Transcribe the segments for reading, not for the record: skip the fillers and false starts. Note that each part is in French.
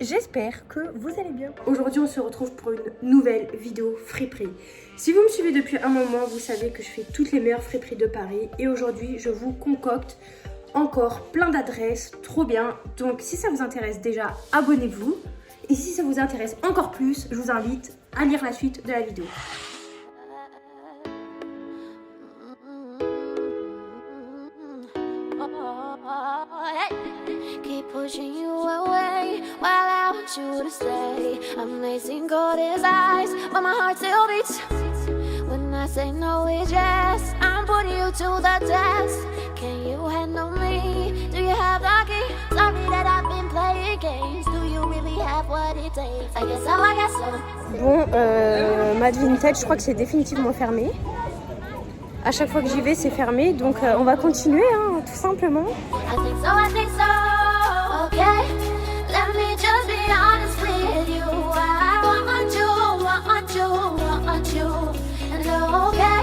J'espère que vous allez bien. Aujourd'hui on se retrouve pour une nouvelle vidéo friperie. Si vous me suivez depuis un moment, vous savez que je fais toutes les meilleures friperies de Paris. Et aujourd'hui je vous concocte encore plein d'adresses, trop bien. Donc si ça vous intéresse déjà, abonnez-vous. Et si ça vous intéresse encore plus, je vous invite à lire la suite de la vidéo. Keep pushing you away while I want you to stay. Amazing gold is eyes, but my heart still beats. When I say no, it's yes. I'm putting you to the test. Can you handle me? Do you have the key? Sorry that I've been playing games. Do you really have what it takes? I guess so, I guess so. Bon, Mad Vintage, je crois que c'est définitivement fermé. À chaque fois que j'y vais, c'est fermé. Donc on va continuer, hein, tout simplement. I think so, I think so. Okay, let me just be honest with you. I want you. And okay,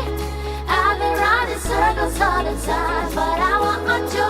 I've been running circles all the time, but I want you.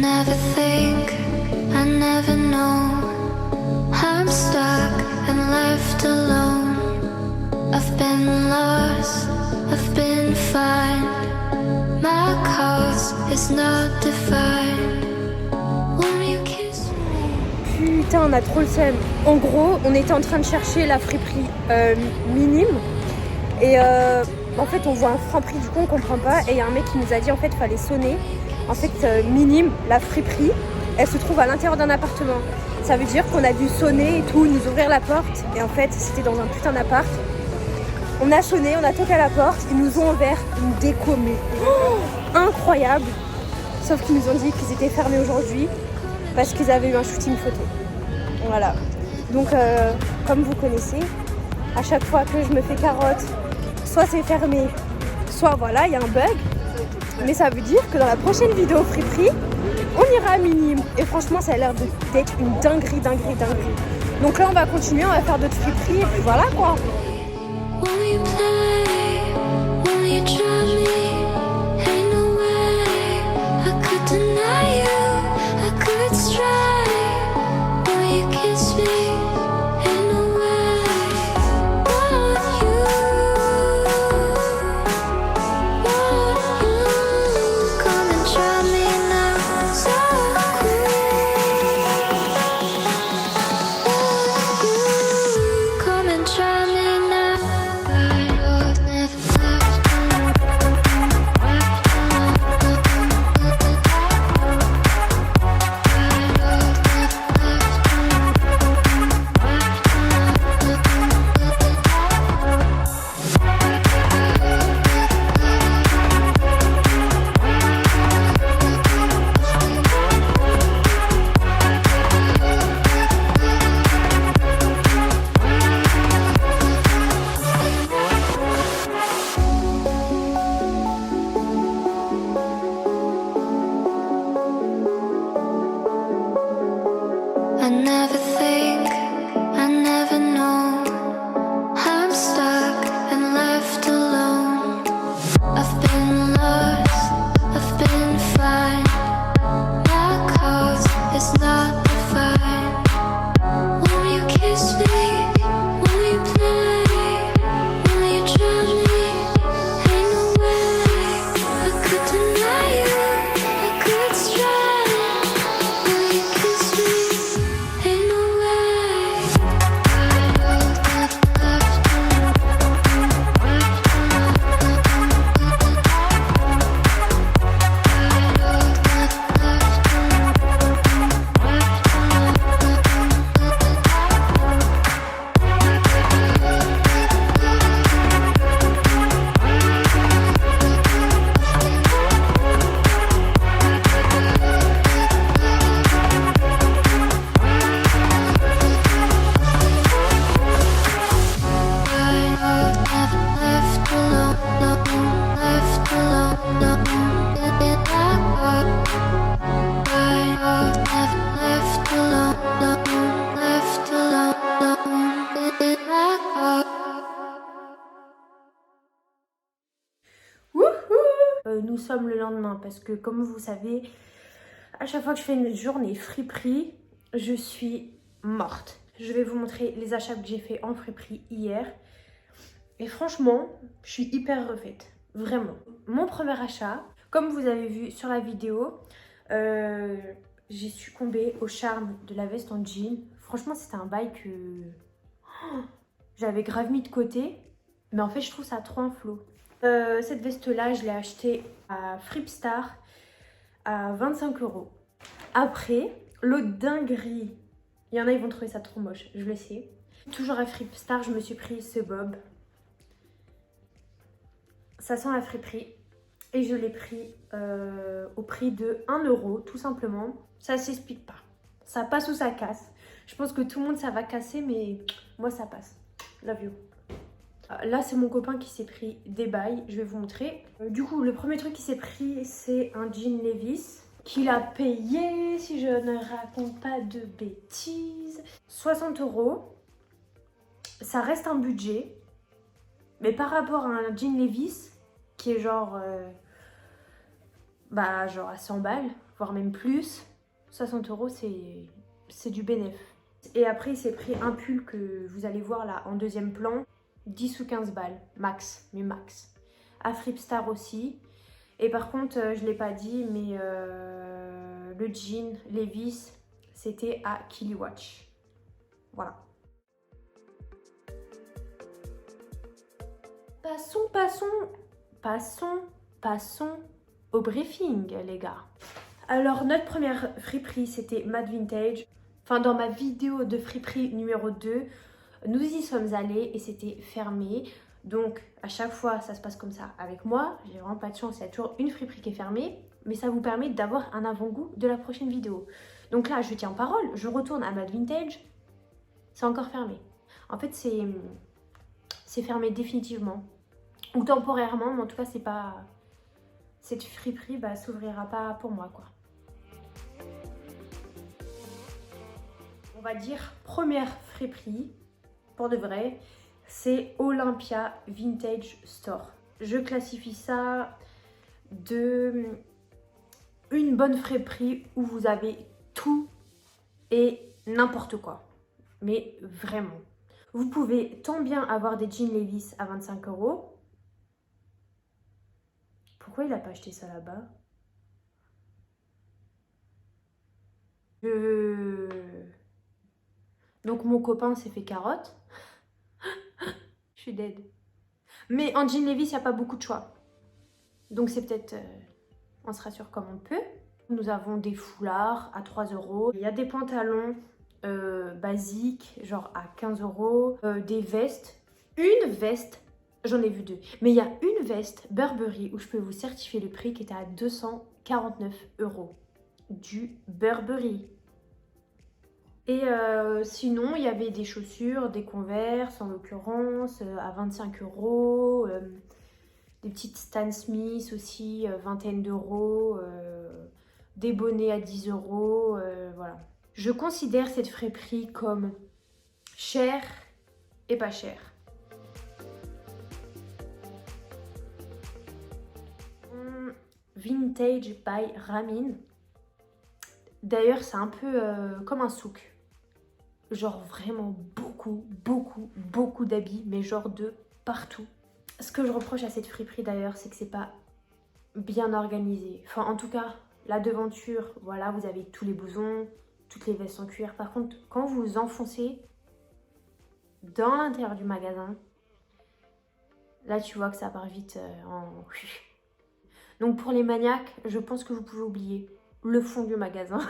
never think, I never know. I'm stuck and left alone. I've been lost, I've been fine. My cause is not defined. Won't you kiss me? Putain, on a trop le seum. En gros, on était en train de chercher la friperie minime. Et en fait, on voit un Franprix, du coup, on comprend pas. Et il y a un mec qui nous a dit, en fait, fallait sonner. En fait, minime, la friperie, elle se trouve à l'intérieur d'un appartement. Ça veut dire qu'on a dû sonner et tout, nous ouvrir la porte. Et en fait, c'était dans un putain d'appart. On a sonné, on a toqué à la porte. Ils nous ont ouvert une déco, mais incroyable. Sauf qu'ils nous ont dit qu'ils étaient fermés aujourd'hui parce qu'ils avaient eu un shooting photo. Voilà. Donc, comme vous connaissez, à chaque fois que je me fais carotte, soit c'est fermé, soit voilà, il y a un bug. Mais ça veut dire que dans la prochaine vidéo friperie, on ira à minime. Et franchement, ça a l'air d'être une dinguerie. Donc là, on va continuer, on va faire d'autres friperies et puis voilà quoi. Will you play? Will you try me? Ain't no way I could deny you. I could try. Will you kiss me? Ain't no way. Want you. Come and try me now. So cool. Come and try me now. I never think, I never know. I'm stuck and left alone. I've been lost, I've been fine. My cause is not defined. Won't you kiss me? Will you play? Will you try me? Ain't no way I could deny you. I could try. Will you kiss me? Ain't no way. Left alone, left alone, left alone, left alone. Wouhou. Nous sommes le lendemain parce que comme vous savez, à chaque fois que je fais une journée friperie, je suis morte. Je vais vous montrer les achats que j'ai fait en friperie hier. Et franchement, je suis hyper refaite. Vraiment. Mon premier achat, comme vous avez vu sur la vidéo, j'ai succombé au charme de la veste en jean. Franchement, c'était un bail que j'avais grave mis de côté. Mais en fait, je trouve ça trop un flot. Cette veste-là, je l'ai achetée à Fripstar à 25 €. Après, l'autre dinguerie, il y en a, ils vont trouver ça trop moche, je le sais. Toujours à Fripstar, je me suis pris ce bob. Ça sent la friperie. Et je l'ai pris au prix de 1 €, tout simplement. Ça s'explique pas. Ça passe ou ça casse. Je pense que tout le monde, ça va casser, mais moi, ça passe. Love you. Là, c'est mon copain qui s'est pris des bails. Je vais vous montrer. Du coup, le premier truc qu'il s'est pris, c'est un jean Levi's qu'il a payé, si je ne raconte pas de bêtises, 60 €. Ça reste un budget. Mais par rapport à un jean Levi's, qui est genre à 100 balles, voire même plus. 60 € c'est du bénéf. Et après il s'est pris un pull que vous allez voir là en deuxième plan, 10 ou 15 balles, max, mais max. À Fripstar aussi. Et par contre, je ne l'ai pas dit, mais le jean Levi's, c'était à Kiliwatch. Voilà. Passons au briefing, les gars. Alors, notre première friperie, c'était Mad Vintage. Enfin, dans ma vidéo de friperie numéro 2, nous y sommes allés et c'était fermé. Donc, à chaque fois, ça se passe comme ça avec moi. J'ai vraiment pas de chance, il y a toujours une friperie qui est fermée. Mais ça vous permet d'avoir un avant-goût de la prochaine vidéo. Donc là, je tiens parole, je retourne à Mad Vintage. C'est encore fermé. En fait, c'est fermé définitivement. Ou temporairement, mais en tout cas, c'est pas... Cette friperie s'ouvrira pas pour moi, quoi. On va dire première friperie, pour de vrai, c'est Olympia Vintage Store. Je classifie ça de une bonne friperie où vous avez tout et n'importe quoi. Mais vraiment. Vous pouvez tant bien avoir des jeans Levi's à 25 €. Pourquoi il n'a pas acheté ça là-bas? Donc mon copain s'est fait carotte. Je suis dead. Mais en jean Levi's, il n'y a pas beaucoup de choix. Donc c'est peut-être... on se rassure comme on peut. Nous avons des foulards à 3 €. Il y a des pantalons basiques, genre à 15 €. Des vestes. Une veste, j'en ai vu 2. Mais il y a une veste Burberry où je peux vous certifier le prix qui était à 249 €. Du Burberry. Et sinon, il y avait des chaussures, des Converse en l'occurrence, à 25 €. Des petites Stan Smith aussi, vingtaine d'euros. Des bonnets à 10 €. Voilà. Je considère cette friperie comme chère et pas chère. Vintage by Ramin. D'ailleurs, c'est un peu comme un souk. Genre vraiment beaucoup d'habits, mais genre de partout. Ce que je reproche à cette friperie d'ailleurs, c'est que c'est pas bien organisé. Enfin, en tout cas, la devanture, voilà, vous avez tous les blousons, toutes les vestes en cuir. Par contre, quand vous enfoncez dans l'intérieur du magasin, là, tu vois que ça part vite en... Donc pour les maniaques, je pense que vous pouvez oublier le fond du magasin.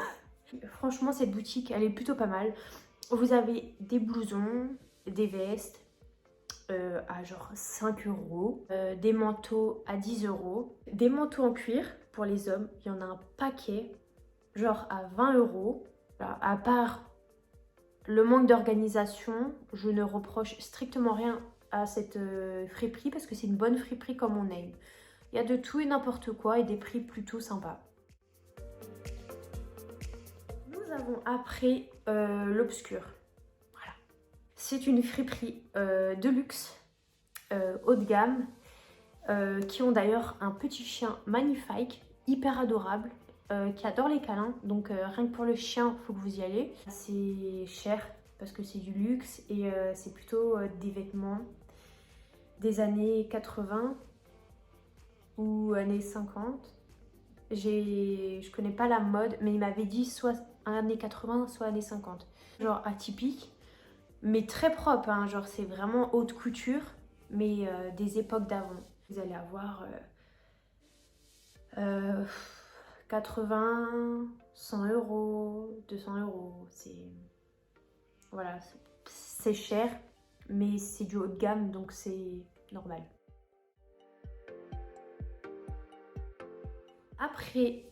Franchement, cette boutique, elle est plutôt pas mal. Vous avez des blousons, des vestes à genre 5 €, des manteaux à 10 €, des manteaux en cuir pour les hommes, il y en a un paquet, genre à 20 €. Alors, à part le manque d'organisation, je ne reproche strictement rien à cette friperie parce que c'est une bonne friperie comme on aime. Il y a de tout et n'importe quoi et des prix plutôt sympas. Nous avons après l'Obscur. Voilà. C'est une friperie de luxe, haut de gamme, qui ont d'ailleurs un petit chien magnifique, hyper adorable, qui adore les câlins. Donc rien que pour le chien, il faut que vous y allez. C'est cher parce que c'est du luxe et c'est plutôt des vêtements des années 80 ou années 50. Je connais pas la mode, mais il m'avait dit soit années 80, soit années 50. Genre atypique, mais très propre, hein. Genre c'est vraiment haute couture, mais des époques d'avant. Vous allez avoir 80, 100 €, 200 €. Voilà, c'est cher, mais c'est du haut de gamme, donc c'est normal. Après,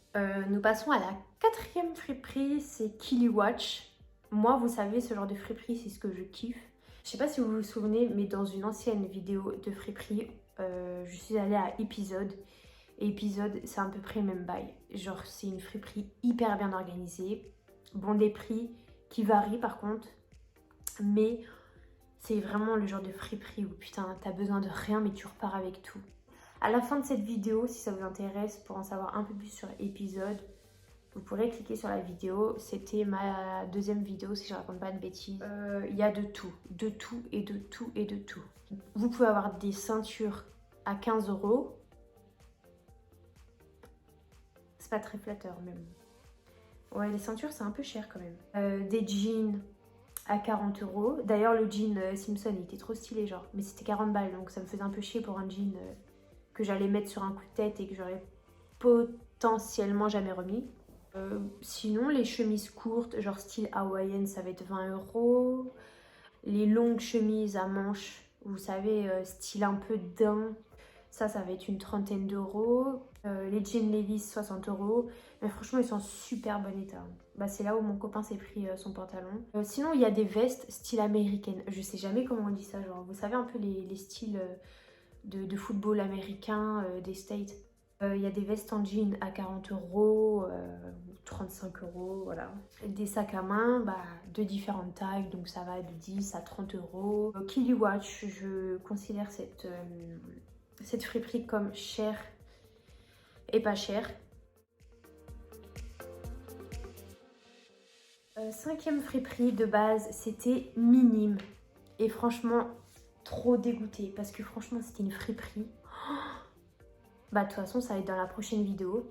nous passons à la quatrième friperie, c'est Kiliwatch. Moi, vous savez, ce genre de friperie, c'est ce que je kiffe. Je sais pas si vous vous souvenez, mais dans une ancienne vidéo de friperie, je suis allée à Épisode. Et Épisode, c'est à peu près le même bail. Genre, c'est une friperie hyper bien organisée. Bon, des prix qui varient par contre. Mais c'est vraiment le genre de friperie où putain, t'as besoin de rien, mais tu repars avec tout. À la fin de cette vidéo, si ça vous intéresse, pour en savoir un peu plus sur Épisode, Vous pourrez cliquer sur la vidéo. C'était ma deuxième vidéo si je raconte pas de bêtises. Il y a de tout et de tout et de tout. Vous pouvez avoir des ceintures à 15 €. C'est pas très flatteur même. Ouais, les ceintures c'est un peu cher quand même. Des jeans à 40 €. D'ailleurs le jean Simpson il était trop stylé genre. Mais c'était 40 balles donc ça me faisait un peu chier pour un jean que j'allais mettre sur un coup de tête et que j'aurais potentiellement jamais remis. Sinon les chemises courtes genre style hawaïenne ça va être 20 €. Les longues chemises à manches, vous savez, style un peu daim, ça va être une trentaine d'euros. Les jeans Levi's 60 €. Mais franchement ils sont en super bon état. Bah, c'est là où mon copain s'est pris son pantalon. Sinon il y a des vestes style américaine. Je sais jamais comment on dit ça, genre vous savez un peu les styles de football américain des States. Il y a des vestes en jean à 40 €, 35 €, voilà. Des sacs à main bah, de différentes tailles, donc ça va de 10 à 30 €. Kiliwatch, je considère cette friperie comme chère et pas chère. Cinquième friperie de base, c'était Minime. Et franchement, trop dégoûtée parce que franchement, c'était une friperie. Bah de toute façon ça va être dans la prochaine vidéo.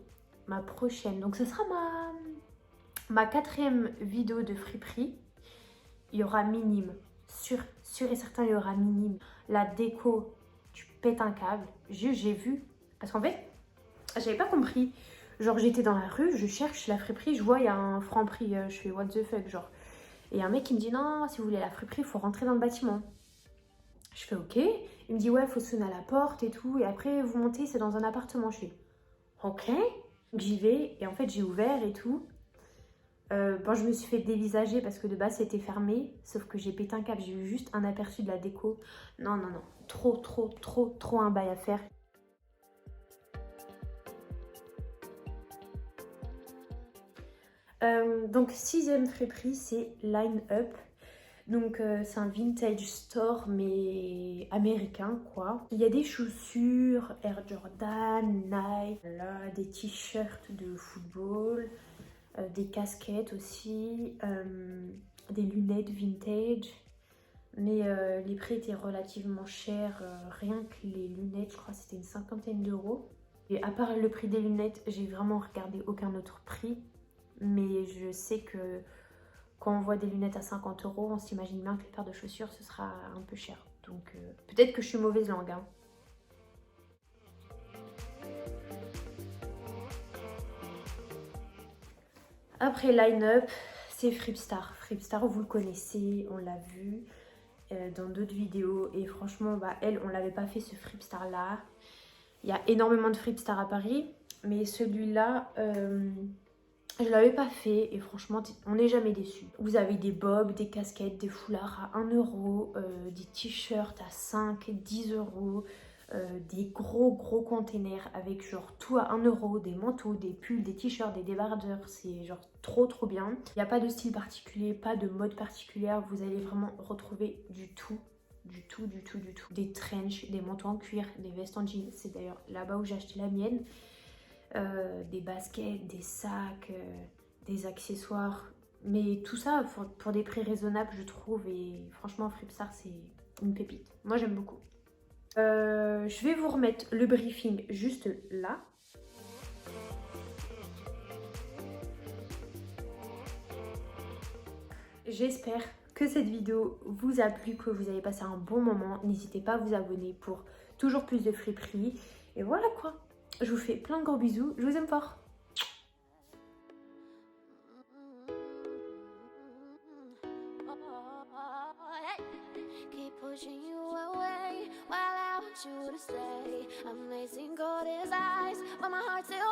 Ma prochaine. Donc ce sera ma quatrième vidéo de friperie. Il y aura Minime. Sûr et certain il y aura Minime. La déco, tu pètes un câble. J'ai vu. Parce qu'en fait, j'avais pas compris. Genre j'étais dans la rue, je cherche la friperie, je vois il y a un Franprix. Je fais what the fuck genre. Et un mec qui me dit non, si vous voulez la friperie, il faut rentrer dans le bâtiment. Je fais ok. Il me dit ouais, faut sonner à la porte et tout. Et après, vous montez, c'est dans un appartement. Je fais ok. Donc j'y vais. Et en fait, j'ai ouvert et tout. Bon, je me suis fait dévisager parce que de base, c'était fermé. Sauf que j'ai pété un câble. J'ai eu juste un aperçu de la déco. Non. Trop un bail à faire. Donc, sixième friperie, c'est Line Up. Donc c'est un vintage store mais américain quoi. Il y a des chaussures, Air Jordan, Nike, là, des t-shirts de football, des casquettes aussi, des lunettes vintage. Mais les prix étaient relativement chers, rien que les lunettes, je crois que c'était une cinquantaine d'euros. Et à part le prix des lunettes, j'ai vraiment regardé aucun autre prix. Mais je sais que quand on voit des lunettes à 50 €, on s'imagine bien que les paires de chaussures, ce sera un peu cher. Donc peut-être que je suis mauvaise langue. Hein. Après Line Up, c'est Fripstar. Fripstar, vous le connaissez, on l'a vu dans d'autres vidéos. Et franchement, bah, elle, on l'avait pas fait ce Fripstar là. Il y a énormément de Fripstar à Paris. Mais celui-là... je l'avais pas fait et franchement on n'est jamais déçu. Vous avez des bobs, des casquettes, des foulards à 1 €, des t-shirts à 5, 10 €, des gros containers avec genre tout à 1 €, des manteaux, des pulls, des t-shirts, des débardeurs, c'est genre trop bien. Il n'y a pas de style particulier, pas de mode particulière, vous allez vraiment retrouver du tout. Des trench, des manteaux en cuir, des vestes en jean, c'est d'ailleurs là-bas où j'ai acheté la mienne. Des baskets, des sacs, des accessoires. Mais tout ça pour des prix raisonnables, je trouve. Et franchement, Fripstar, c'est une pépite. Moi, j'aime beaucoup. Je vais vous remettre le briefing juste là. J'espère que cette vidéo vous a plu, que vous avez passé un bon moment. N'hésitez pas à vous abonner pour toujours plus de friperies. Et voilà quoi. Je vous fais plein de gros bisous. Je vous aime fort. Keep pushing you away while I want you to stay. Amazing, cold as ice, but my heart still